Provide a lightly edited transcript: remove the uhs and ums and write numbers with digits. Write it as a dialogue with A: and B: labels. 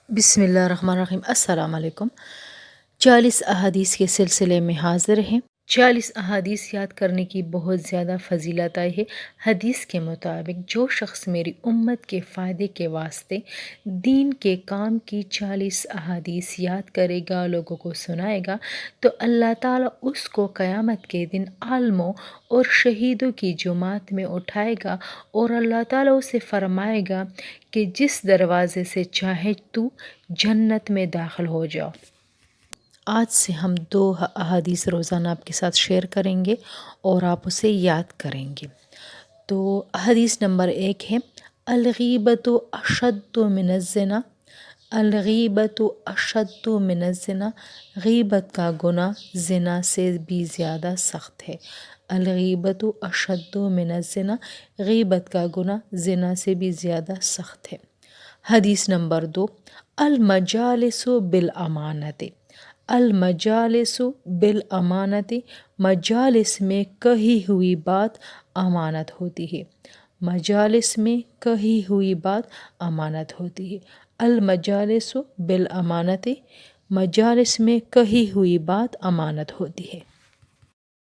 A: بسم اللہ الرحمن الرحیم۔ السلام علیکم۔ 40 احادیث کے سلسلے میں حاضر ہیں۔ 40 احادیث یاد کرنے کی بہت زیادہ فضیلت آئی ہے۔ حدیث کے مطابق جو شخص میری امت کے فائدے کے واسطے دین کے کام کی 40 احادیث یاد کرے گا، لوگوں کو سنائے گا، تو اللہ تعالیٰ اس کو قیامت کے دن عالموں اور شہیدوں کی جماعت میں اٹھائے گا، اور اللہ تعالیٰ اسے فرمائے گا کہ جس دروازے سے چاہے تو جنت میں داخل ہو جاؤ۔ آج سے ہم 2 احادیث روزانہ آپ کے ساتھ شیئر کریں گے اور آپ اسے یاد کریں گے۔ تو حدیث نمبر 1 ہے، الغیبۃ اشد من الزنا۔ الغیبۃ اشد من الزنا، غیبت کا گناہ زنا سے بھی زیادہ سخت ہے۔ الغیبۃ اشد من الزنا، غیبت کا گناہ زنا سے بھی زیادہ سخت ہے۔ حدیث نمبر 2، المجالس بالامانت۔ المجالس بالامانت، مجالس میں کہی ہوئی بات امانت ہوتی ہے۔ مجالس میں کہی ہوئی بات امانت ہوتی ہے۔ المجالس بالامانت، مجالس میں کہی ہوئی بات امانت ہوتی ہے۔